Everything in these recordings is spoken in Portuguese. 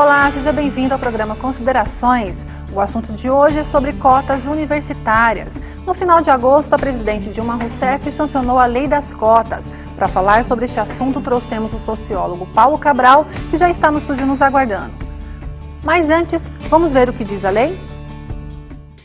Olá, seja bem-vindo ao programa Considerações. O assunto de hoje é sobre cotas universitárias. No final de agosto, a presidente Dilma Rousseff sancionou a Lei das Cotas. Para falar sobre este assunto, trouxemos o sociólogo Paulo Cabral, que já está no estúdio nos aguardando. Mas antes, vamos ver o que diz a lei?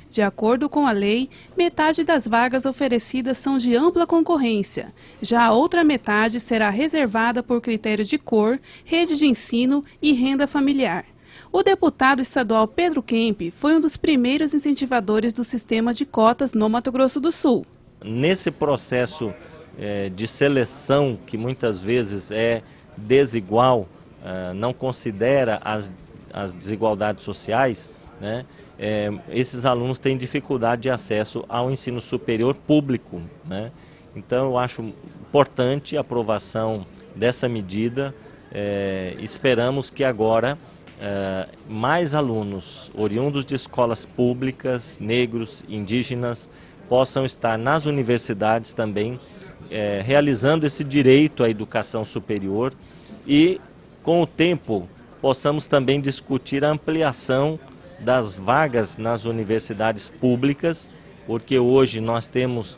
De acordo com a lei, metade das vagas oferecidas são de ampla concorrência. Já a outra metade será reservada por critério de cor, rede de ensino e renda familiar. O deputado estadual Pedro Kemp foi um dos primeiros incentivadores do sistema de cotas no Mato Grosso do Sul. Nesse processo de seleção, que muitas vezes é desigual, não considera as desigualdades sociais, né? Esses alunos têm dificuldade de acesso ao ensino superior público, né? Então eu acho importante a aprovação dessa medida. Esperamos que agora mais alunos oriundos de escolas públicas, negros, indígenas, possam estar nas universidades também realizando esse direito à educação superior e com o tempo possamos também discutir a ampliação das vagas nas universidades públicas, porque hoje nós temos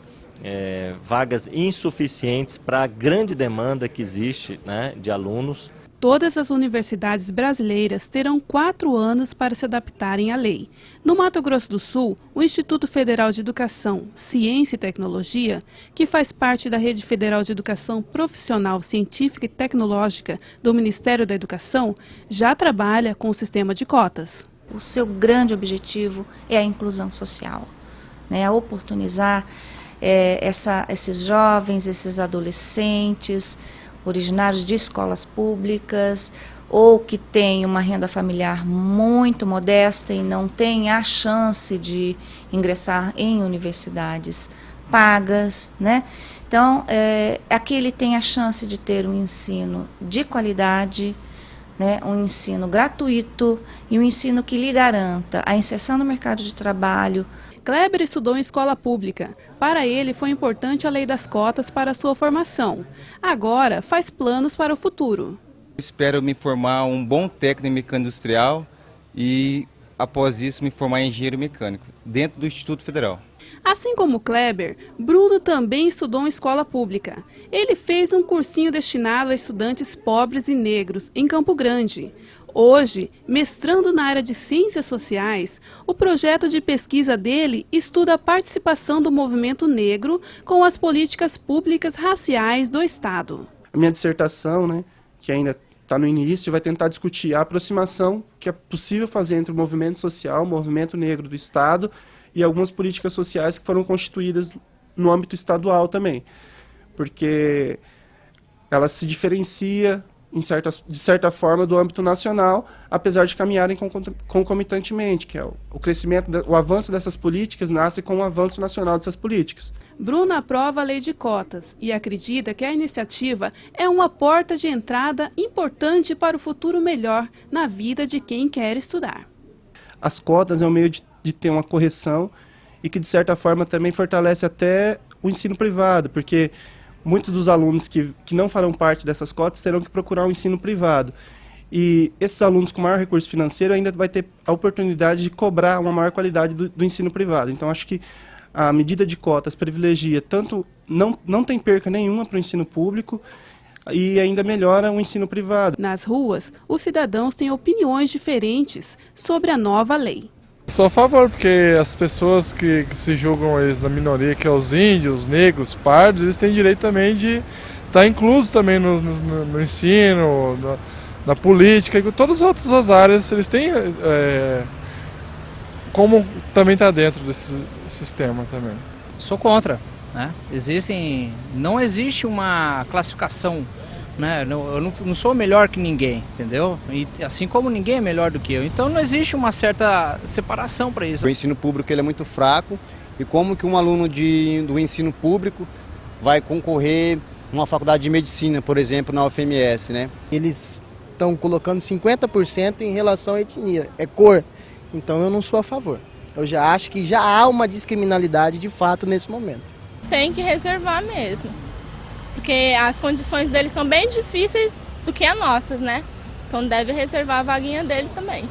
vagas insuficientes para a grande demanda que existe, né, de alunos. Todas as universidades brasileiras terão 4 anos para se adaptarem à lei. No Mato Grosso do Sul, o Instituto Federal de Educação, Ciência e Tecnologia, que faz parte da Rede Federal de Educação Profissional, Científica e Tecnológica do Ministério da Educação, já trabalha com o sistema de cotas. O seu grande objetivo é a inclusão social, né? Oportunizar esses jovens, esses adolescentes, originários de escolas públicas ou que têm uma renda familiar muito modesta e não têm a chance de ingressar em universidades pagas, né? Então, aqui ele tem a chance de ter um ensino de qualidade, né, um ensino gratuito e um ensino que lhe garanta a inserção no mercado de trabalho. Kleber estudou em escola pública. Para ele foi importante a lei das cotas para a sua formação. Agora faz planos para o futuro. Espero me formar um bom técnico mecânico industrial e após isso me formar em engenheiro mecânico dentro do Instituto Federal. Assim como Kleber, Bruno também estudou em escola pública. Ele fez um cursinho destinado a estudantes pobres e negros em Campo Grande. Hoje, mestrando na área de ciências sociais, o projeto de pesquisa dele estuda a participação do movimento negro com as políticas públicas raciais do Estado. A minha dissertação, né, que ainda está no início, vai tentar discutir a aproximação que é possível fazer entre o movimento social, o movimento negro do Estado e algumas políticas sociais que foram constituídas no âmbito estadual também, porque ela se diferencia de certa forma do âmbito nacional, apesar de caminharem concomitantemente, que é o crescimento, o avanço dessas políticas nasce com o avanço nacional dessas políticas. Bruno aprova a lei de cotas e acredita que a iniciativa é uma porta de entrada importante para o futuro melhor na vida de quem quer estudar. As cotas é um meio de ter uma correção e que de certa forma também fortalece até o ensino privado, porque muitos dos alunos que não farão parte dessas cotas terão que procurar um ensino privado. E esses alunos com maior recurso financeiro ainda vai ter a oportunidade de cobrar uma maior qualidade do ensino privado. Então, acho que a medida de cotas privilegia tanto, não tem perca nenhuma para o ensino público e ainda melhora o ensino privado. Nas ruas, os cidadãos têm opiniões diferentes sobre a nova lei. Sou a favor, porque as pessoas que se julgam eles na minoria, que é os índios, negros, pardos, eles têm direito também de estar incluso também no ensino, na política, e todas as outras áreas, eles têm como também está dentro desse sistema também. Sou contra, né? Não existe uma classificação, né? Eu não sou melhor que ninguém, entendeu? E assim como ninguém é melhor do que eu. Então não existe uma certa separação para isso. O ensino público ele é muito fraco e como que um aluno do ensino público vai concorrer numa faculdade de medicina, por exemplo, na UFMS, né? Eles estão colocando 50% em relação à etnia, é cor. Então eu não sou a favor. Eu já acho que já há uma discriminalidade de fato nesse momento. Tem que reservar mesmo, porque as condições deles são bem difíceis do que as nossas, né? Então deve reservar a vaguinha dele também.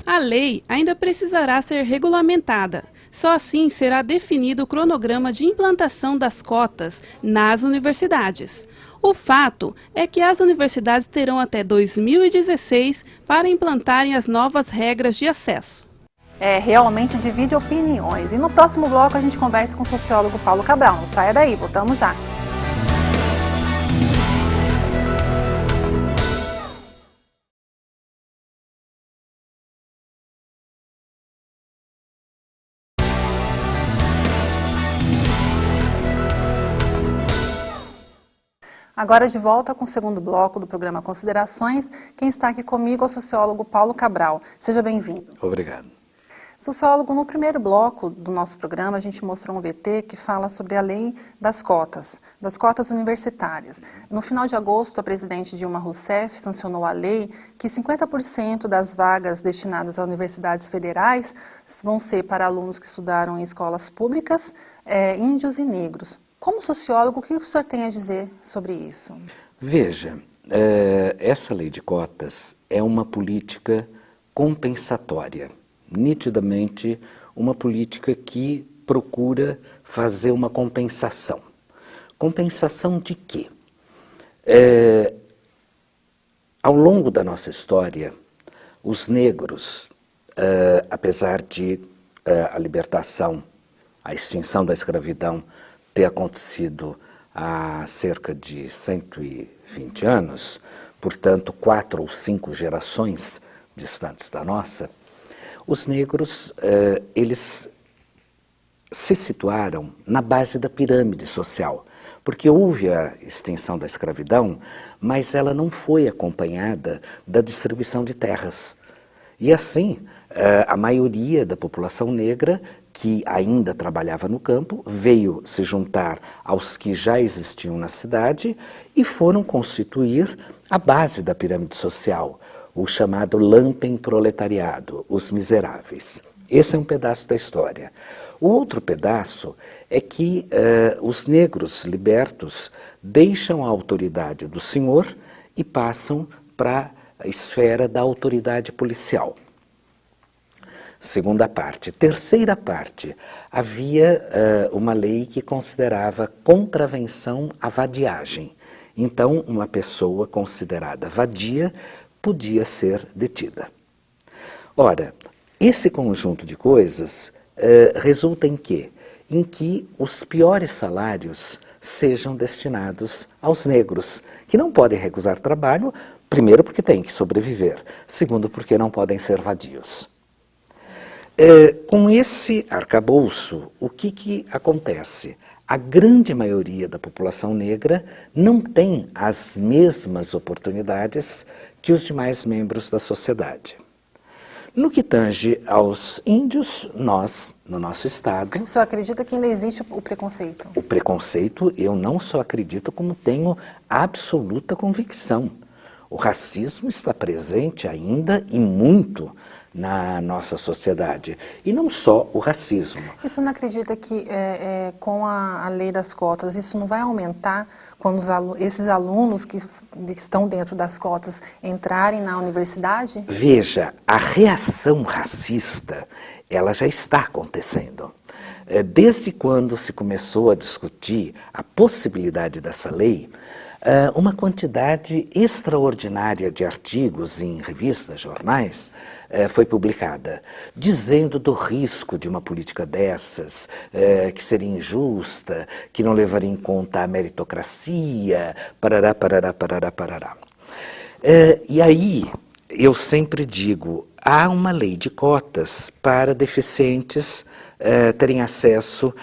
A lei ainda precisará ser regulamentada. Só assim será definido o cronograma de implantação das cotas nas universidades. O fato é que as universidades terão até 2016 para implantarem as novas regras de acesso. Realmente divide opiniões. E no próximo bloco a gente conversa com o sociólogo Paulo Cabral. Não saia daí, voltamos já. Agora de volta com o segundo bloco do programa Considerações. Quem está aqui comigo é o sociólogo Paulo Cabral. Seja bem-vindo. Obrigado. Sociólogo, no primeiro bloco do nosso programa, a gente mostrou um VT que fala sobre a lei das cotas universitárias. No final de agosto, a presidente Dilma Rousseff sancionou a lei que 50% das vagas destinadas a universidades federais vão ser para alunos que estudaram em escolas públicas, índios e negros. Como sociólogo, o que o senhor tem a dizer sobre isso? Veja, essa lei de cotas é uma política compensatória, nitidamente uma política que procura fazer uma compensação. Compensação de quê? Ao longo da nossa história, os negros, apesar de a libertação, a extinção da escravidão, ter acontecido há cerca de 120 anos, portanto 4 ou 5 gerações distantes da nossa, os negros eles se situaram na base da pirâmide social, porque houve a extinção da escravidão, mas ela não foi acompanhada da distribuição de terras. E assim, a maioria da população negra que ainda trabalhava no campo, veio se juntar aos que já existiam na cidade e foram constituir a base da pirâmide social, o chamado lumpenproletariado, os miseráveis. Esse é um pedaço da história. O outro pedaço é que os negros libertos deixam a autoridade do senhor e passam para a esfera da autoridade policial. Segunda parte. Terceira parte, havia uma lei que considerava contravenção à vadiagem. Então, uma pessoa considerada vadia podia ser detida. Ora, esse conjunto de coisas resulta em quê? Em que os piores salários sejam destinados aos negros, que não podem recusar trabalho, primeiro porque têm que sobreviver, segundo porque não podem ser vadios. Com esse arcabouço, o que acontece? A grande maioria da população negra não tem as mesmas oportunidades que os demais membros da sociedade. No que tange aos índios, nós, no nosso estado... O senhor acredita que ainda existe o preconceito? O preconceito eu não só acredito, como tenho absoluta convicção. O racismo está presente ainda e muito na nossa sociedade. E não só o racismo. Isso não acredita que com a lei das cotas, isso não vai aumentar quando esses alunos que estão dentro das cotas entrarem na universidade? Veja, a reação racista, ela já está acontecendo. Desde quando se começou a discutir a possibilidade dessa lei, uma quantidade extraordinária de artigos em revistas, jornais, foi publicada, dizendo do risco de uma política dessas, que seria injusta, que não levaria em conta a meritocracia, parará, parará, parará, parará. E aí, eu sempre digo, há uma lei de cotas para deficientes terem acesso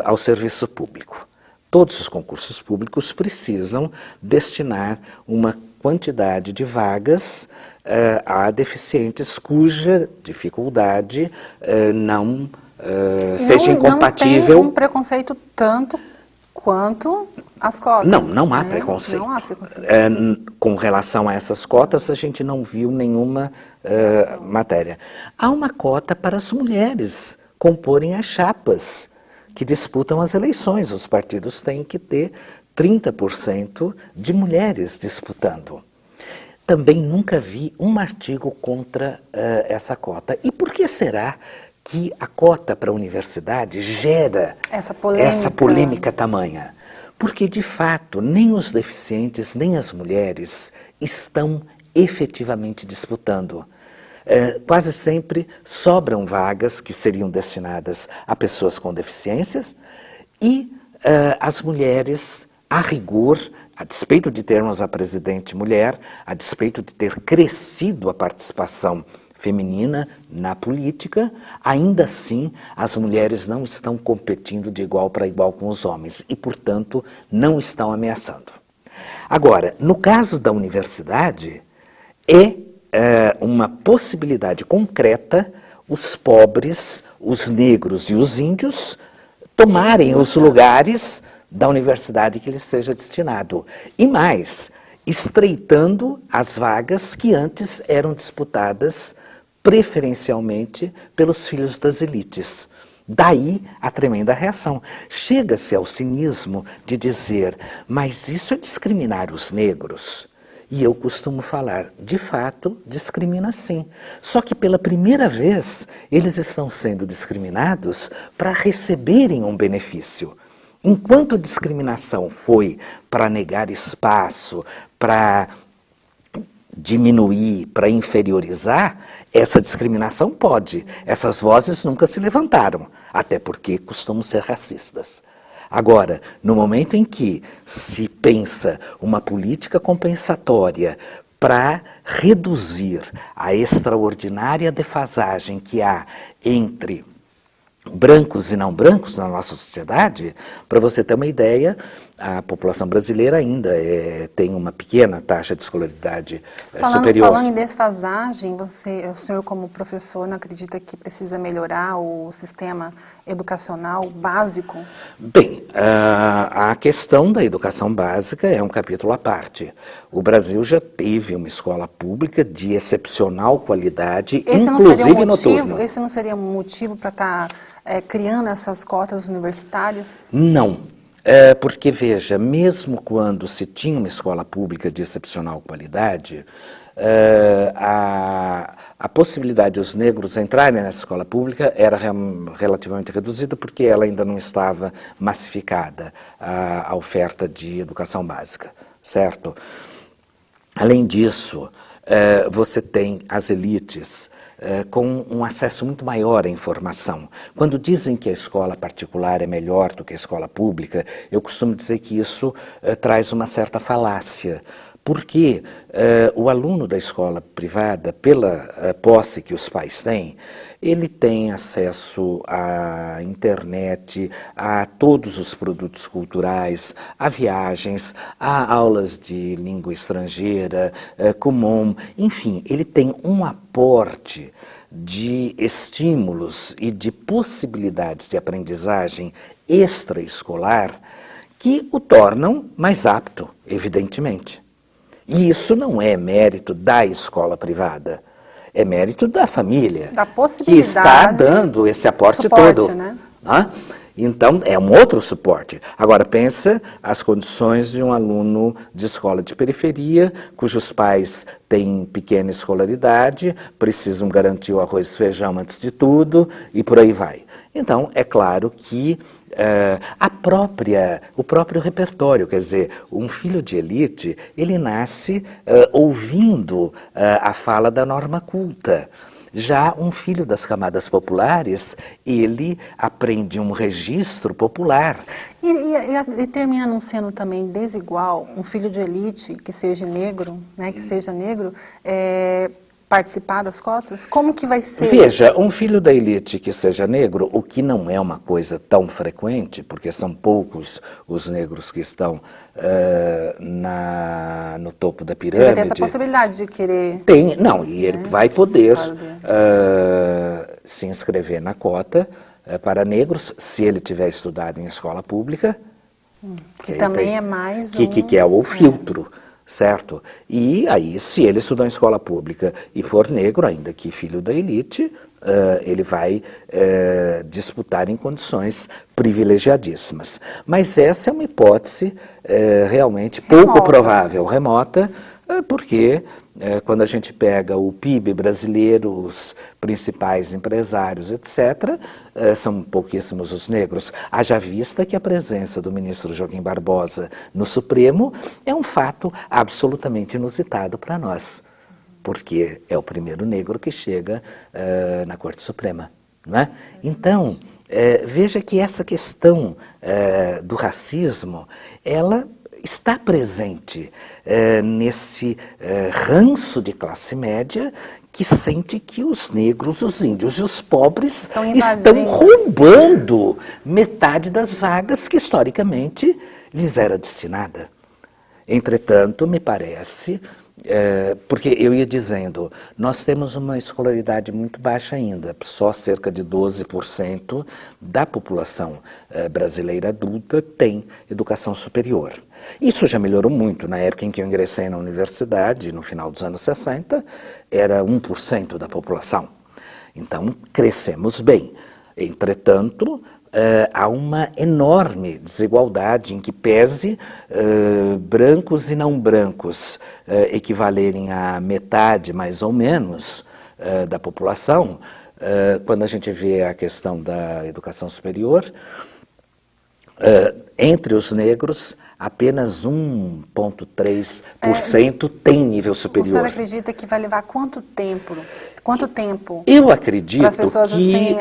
ao serviço público. Todos os concursos públicos precisam destinar uma quantidade de vagas a deficientes cuja dificuldade não seja incompatível. Não tem um preconceito tanto quanto as cotas. Não há preconceito. Não há preconceito. Com relação a essas cotas, a gente não viu nenhuma matéria. Há uma cota para as mulheres comporem as chapas que disputam as eleições. Os partidos têm que ter 30% de mulheres disputando. também nunca vi um artigo contra essa cota. E por que será que a cota para a universidade gera essa polêmica tamanha? Porque, de fato, nem os deficientes, nem as mulheres estão efetivamente disputando. Quase sempre sobram vagas que seriam destinadas a pessoas com deficiências e as mulheres, a rigor, a despeito de termos a presidente mulher, a despeito de ter crescido a participação feminina na política, ainda assim as mulheres não estão competindo de igual para igual com os homens e, portanto, não estão ameaçando. Agora, no caso da universidade, uma possibilidade concreta os pobres, os negros e os índios tomarem os lugares da universidade que lhes seja destinado. E mais, estreitando as vagas que antes eram disputadas preferencialmente pelos filhos das elites. Daí a tremenda reação. Chega-se ao cinismo de dizer, mas isso é discriminar os negros. E eu costumo falar, de fato, discrimina sim. Só que pela primeira vez, eles estão sendo discriminados para receberem um benefício. Enquanto a discriminação foi para negar espaço, para diminuir, para inferiorizar, essa discriminação pode. Essas vozes nunca se levantaram, até porque costumam ser racistas. Agora, no momento em que se pensa uma política compensatória para reduzir a extraordinária defasagem que há entre brancos e não brancos na nossa sociedade, para você ter uma ideia, a população brasileira ainda tem uma pequena taxa de escolaridade superior. Falando em desfasagem, o senhor como professor não acredita que precisa melhorar o sistema educacional básico? Bem, a questão da educação básica é um capítulo à parte. O Brasil já teve uma escola pública de excepcional qualidade, inclusive noturna. Esse não seria um motivo para estar criando essas cotas universitárias? Não. Porque, veja, mesmo quando se tinha uma escola pública de excepcional qualidade, a possibilidade dos negros entrarem nessa escola pública era relativamente reduzida porque ela ainda não estava massificada, a oferta de educação básica, certo? Além disso, você tem as elites com um acesso muito maior à informação. Quando dizem que a escola particular é melhor do que a escola pública, eu costumo dizer que isso traz uma certa falácia, porque o aluno da escola privada, pela posse que os pais têm, ele tem acesso à internet, a todos os produtos culturais, a viagens, a aulas de língua estrangeira, Kumon, enfim, ele tem um aporte de estímulos e de possibilidades de aprendizagem extraescolar que o tornam mais apto, evidentemente. E isso não é mérito da escola privada. É mérito da família, da possibilidade, que está dando esse aporte suporte, todo. Né? Então, é um outro suporte. Agora, pensa as condições de um aluno de escola de periferia, cujos pais têm pequena escolaridade, precisam garantir o arroz e feijão antes de tudo, e por aí vai. Então, é claro que o próprio repertório, quer dizer, um filho de elite, ele nasce ouvindo a fala da norma culta. Já um filho das camadas populares, ele aprende um registro popular. E termina não sendo também desigual um filho de elite que seja negro, participar das cotas? Como que vai ser? Veja, um filho da elite que seja negro, o que não é uma coisa tão frequente, porque são poucos os negros que estão no topo da pirâmide. Ele vai ter essa possibilidade de querer... E ele vai poder se inscrever na cota para negros, se ele tiver estudado em escola pública. Que também é mais que é o filtro. Certo? E aí, se ele estudar em escola pública e for negro, ainda que filho da elite, ele vai disputar em condições privilegiadíssimas. Mas essa é uma hipótese realmente pouco provável, remota, porque quando a gente pega o PIB brasileiro, os principais empresários, etc., são pouquíssimos os negros. Haja vista que a presença do ministro Joaquim Barbosa no Supremo é um fato absolutamente inusitado para nós, porque é o primeiro negro que chega na Corte Suprema, né? Então, veja que essa questão do racismo, ela está presente nesse ranço de classe média que sente que os negros, os índios e os pobres estão roubando metade das vagas que historicamente lhes era destinada. Entretanto, me parece, porque eu ia dizendo, nós temos uma escolaridade muito baixa ainda, só cerca de 12% da população brasileira adulta tem educação superior. Isso já melhorou muito. Na época em que eu ingressei na universidade, no final dos anos 60, era 1% da população. Então, crescemos bem. Entretanto, há uma enorme desigualdade em que pese brancos e não brancos equivalerem a metade, mais ou menos, da população. Quando a gente vê a questão da educação superior, entre os negros, apenas 1,3% tem nível superior. O senhor acredita que vai levar quanto tempo? Eu acredito para as pessoas, que... assim,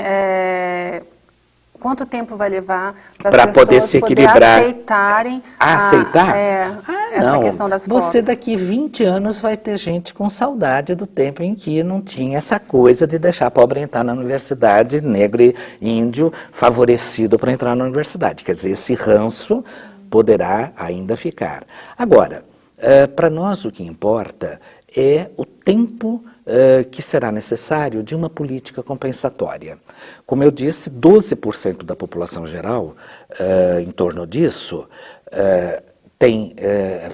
quanto tempo vai levar para poder se equilibrar, aceitarem essa questão das cotas? Você daqui 20 anos vai ter gente com saudade do tempo em que não tinha essa coisa de deixar pobre entrar na universidade, negro e índio favorecido para entrar na universidade. Quer dizer, esse ranço poderá ainda ficar. Agora, para nós o que importa é o tempo que será necessário de uma política compensatória. Como eu disse, 12% da população geral, em torno disso, tem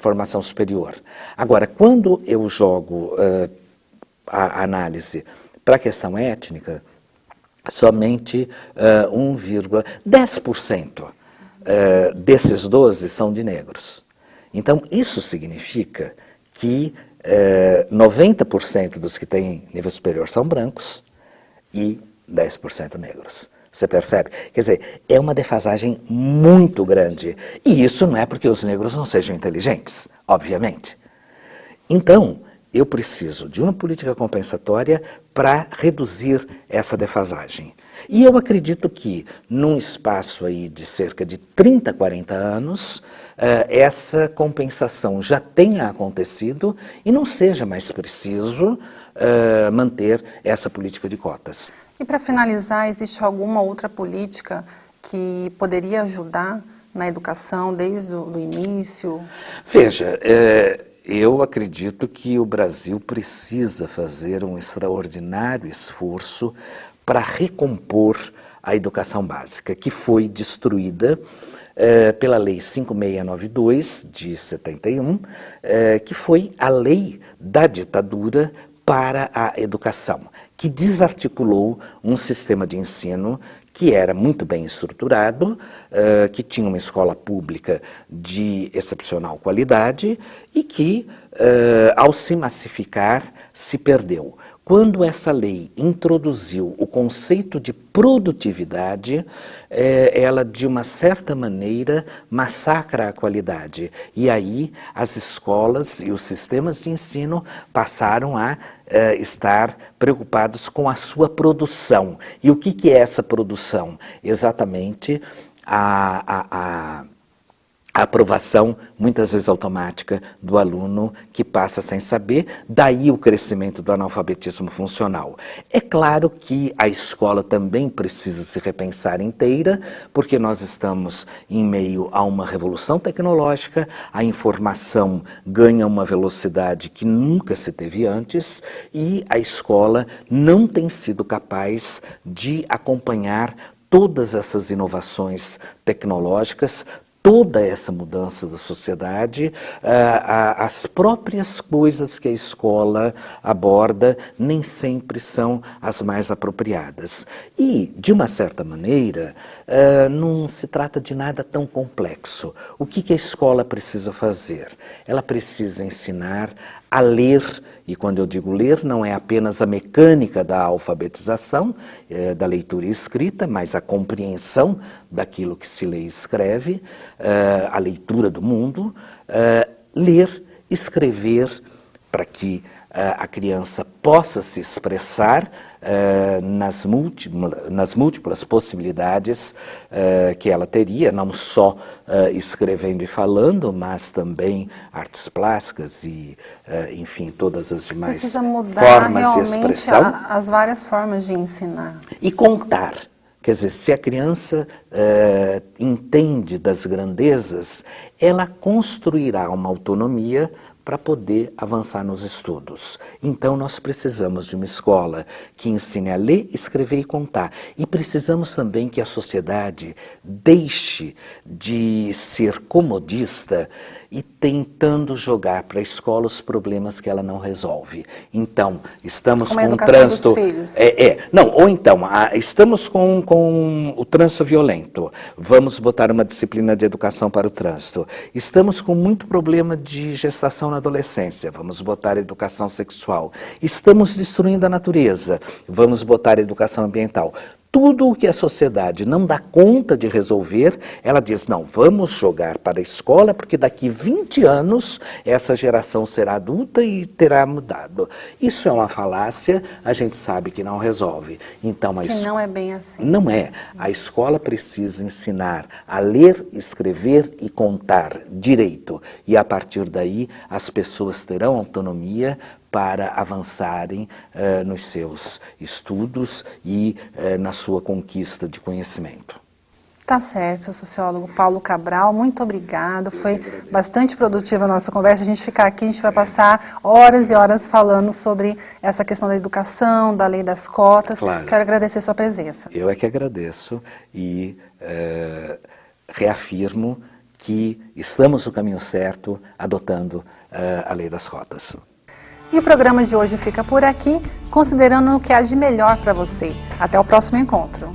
formação superior. Agora, quando eu jogo a análise para a questão étnica, somente 10% desses 12 são de negros. Então, isso significa que 90% dos que têm nível superior são brancos e 10% negros. Você percebe? Quer dizer, é uma defasagem muito grande. E isso não é porque os negros não sejam inteligentes, obviamente. Então, eu preciso de uma política compensatória para reduzir essa defasagem. E eu acredito que, num espaço aí de cerca de 30, 40 anos, essa compensação já tenha acontecido e não seja mais preciso manter essa política de cotas. E para finalizar, existe alguma outra política que poderia ajudar na educação desde o início? Veja, eu acredito que o Brasil precisa fazer um extraordinário esforço para recompor a educação básica, que foi destruída pela Lei 5692, de 71, que foi a lei da ditadura para a educação, que desarticulou um sistema de ensino que era muito bem estruturado, que tinha uma escola pública de excepcional qualidade e que, ao se massificar, se perdeu. Quando essa lei introduziu o conceito de produtividade, ela, de uma certa maneira, massacra a qualidade. E aí as escolas e os sistemas de ensino passaram a estar preocupados com a sua produção. E o que é essa produção? Exatamente a aprovação, muitas vezes automática, do aluno que passa sem saber, daí o crescimento do analfabetismo funcional. É claro que a escola também precisa se repensar inteira, porque nós estamos em meio a uma revolução tecnológica, a informação ganha uma velocidade que nunca se teve antes e a escola não tem sido capaz de acompanhar todas essas inovações tecnológicas, toda essa mudança da sociedade, as próprias coisas que a escola aborda nem sempre são as mais apropriadas. E, de uma certa maneira, não se trata de nada tão complexo. O que a escola precisa fazer? Ela precisa ensinar a ler, e quando eu digo ler, não é apenas a mecânica da alfabetização, da leitura e escrita, mas a compreensão daquilo que se lê e escreve, a leitura do mundo, ler, escrever, para que a criança possa se expressar nas múltiplas possibilidades que ela teria, não só escrevendo e falando, mas também artes plásticas e, enfim, todas as demais Precisa mudar formas de expressão. as várias formas de ensinar. E contar. Quer dizer, se a criança entende das grandezas, ela construirá uma autonomia para poder avançar nos estudos. Então, nós precisamos de uma escola que ensine a ler, escrever e contar. E precisamos também que a sociedade deixe de ser comodista e tentando jogar para a escola os problemas que ela não resolve. Então, estamos com um trânsito... estamos com o trânsito violento. Vamos botar uma disciplina de educação para o trânsito. Estamos com muito problema de gestação na adolescência, vamos botar educação sexual. Estamos destruindo a natureza, vamos botar educação ambiental. Tudo o que a sociedade não dá conta de resolver, ela diz, não, vamos jogar para a escola, porque daqui 20 anos essa geração será adulta e terá mudado. Isso é uma falácia, a gente sabe que não resolve. Então, não é bem assim. Não é. A escola precisa ensinar a ler, escrever e contar direito. E a partir daí, as pessoas terão autonomia para avançarem nos seus estudos e na sua conquista de conhecimento. Tá certo, sociólogo Paulo Cabral, muito obrigado. Foi bastante produtiva a nossa conversa. A gente ficar aqui, a gente vai passar horas e horas falando sobre essa questão da educação, da lei das cotas. Claro. Quero agradecer a sua presença. Eu é que agradeço e reafirmo que estamos no caminho certo, adotando a lei das cotas. E o programa de hoje fica por aqui, considerando o que há de melhor para você. Até o próximo encontro.